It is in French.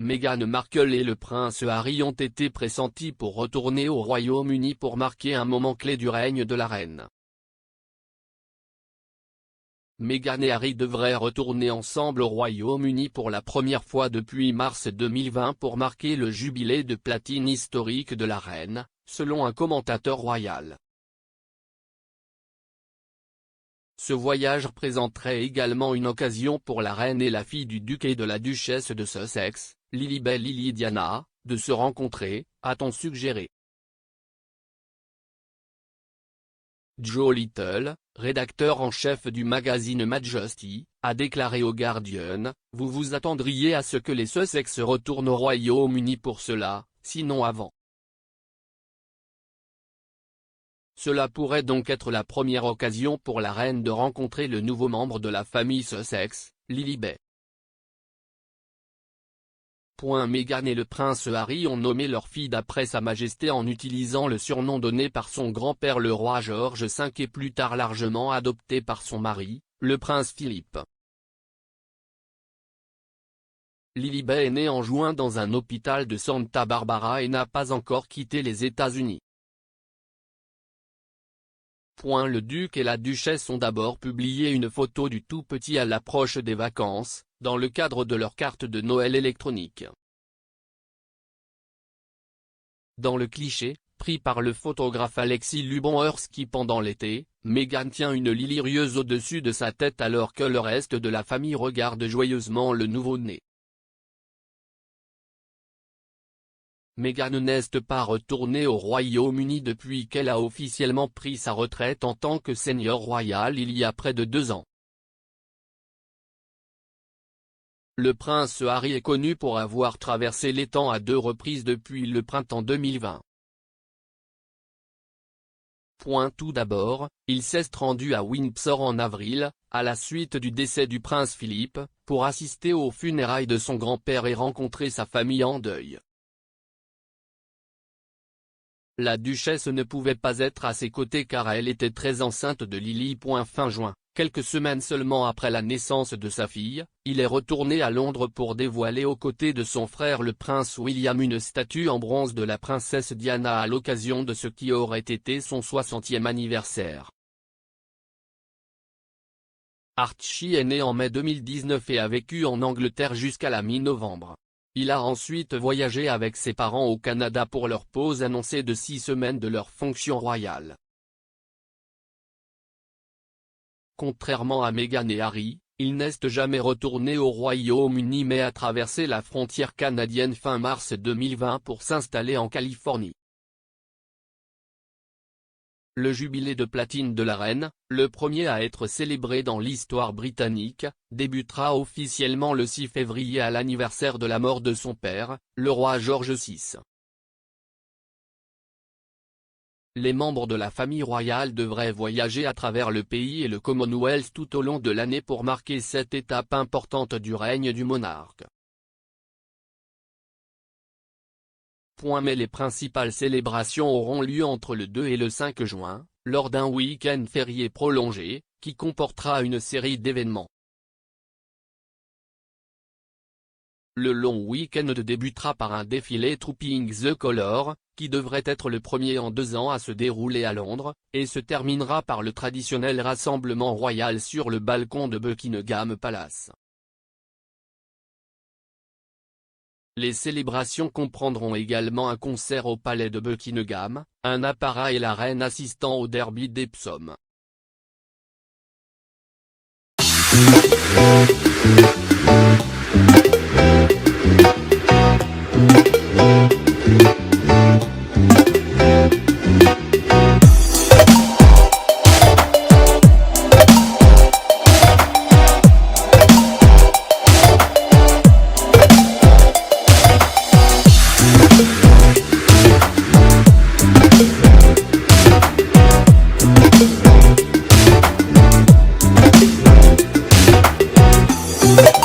Meghan Markle et le prince Harry ont été pressentis pour retourner au Royaume-Uni pour marquer un moment clé du règne de la reine. Meghan et Harry devraient retourner ensemble au Royaume-Uni pour la première fois depuis mars 2020 pour marquer le jubilé de platine historique de la reine, selon un commentateur royal. Ce voyage représenterait également une occasion pour la reine et la fille du duc et de la duchesse de Sussex, Lilibet Lily Diana, de se rencontrer, a-t-on suggéré. Joe Little, rédacteur en chef du magazine Majesty, a déclaré au Guardian, « Vous vous attendriez à ce que les Sussex retournent au Royaume-Uni pour cela, sinon avant. Cela pourrait donc être la première occasion pour la reine de rencontrer le nouveau membre de la famille Sussex, Lilibet. » Meghan et le prince Harry ont nommé leur fille d'après Sa Majesté en utilisant le surnom donné par son grand-père le roi George V et plus tard largement adopté par son mari, le prince Philippe. Lilibet est née en juin dans un hôpital de Santa Barbara et n'a pas encore quitté les États-Unis. Le duc et la duchesse ont d'abord publié une photo du tout petit à l'approche des vacances, dans le cadre de leur carte de Noël électronique. Dans le cliché, pris par le photographe Alexis Lubomirski pendant l'été, Meghan tient une lilirieuse au-dessus de sa tête alors que le reste de la famille regarde joyeusement le nouveau-né. Meghan n'est pas retournée au Royaume-Uni depuis qu'elle a officiellement pris sa retraite en tant que seigneur royal il y a près de 2 ans. Le prince Harry est connu pour avoir traversé l'étang à 2 reprises depuis le printemps 2020. Tout d'abord, il s'est rendu à Windsor en avril, à la suite du décès du prince Philippe, pour assister aux funérailles de son grand-père et rencontrer sa famille en deuil. La duchesse ne pouvait pas être à ses côtés car elle était très enceinte de Lily. Fin juin, quelques semaines seulement après la naissance de sa fille, il est retourné à Londres pour dévoiler aux côtés de son frère le prince William une statue en bronze de la princesse Diana à l'occasion de ce qui aurait été son 60e anniversaire. Archie est né en mai 2019 et a vécu en Angleterre jusqu'à la mi-novembre. Il a ensuite voyagé avec ses parents au Canada pour leur pause annoncée de 6 semaines de leur fonction royale. Contrairement à Meghan et Harry, il n'est jamais retourné au Royaume-Uni mais a traversé la frontière canadienne fin mars 2020 pour s'installer en Californie. Le jubilé de platine de la reine, le premier à être célébré dans l'histoire britannique, débutera officiellement le 6 février à l'anniversaire de la mort de son père, le roi George VI. Les membres de la famille royale devraient voyager à travers le pays et le Commonwealth tout au long de l'année pour marquer cette étape importante du règne du monarque. Mais les principales célébrations auront lieu entre le 2 et le 5 juin, lors d'un week-end férié prolongé, qui comportera une série d'événements. Le long week-end débutera par un défilé Trooping the Colour, qui devrait être le premier en 2 ans à se dérouler à Londres, et se terminera par le traditionnel rassemblement royal sur le balcon de Buckingham Palace. Les célébrations comprendront également un concert au palais de Buckingham, un apparat et la reine assistant au derby d'Epsom. Yeah.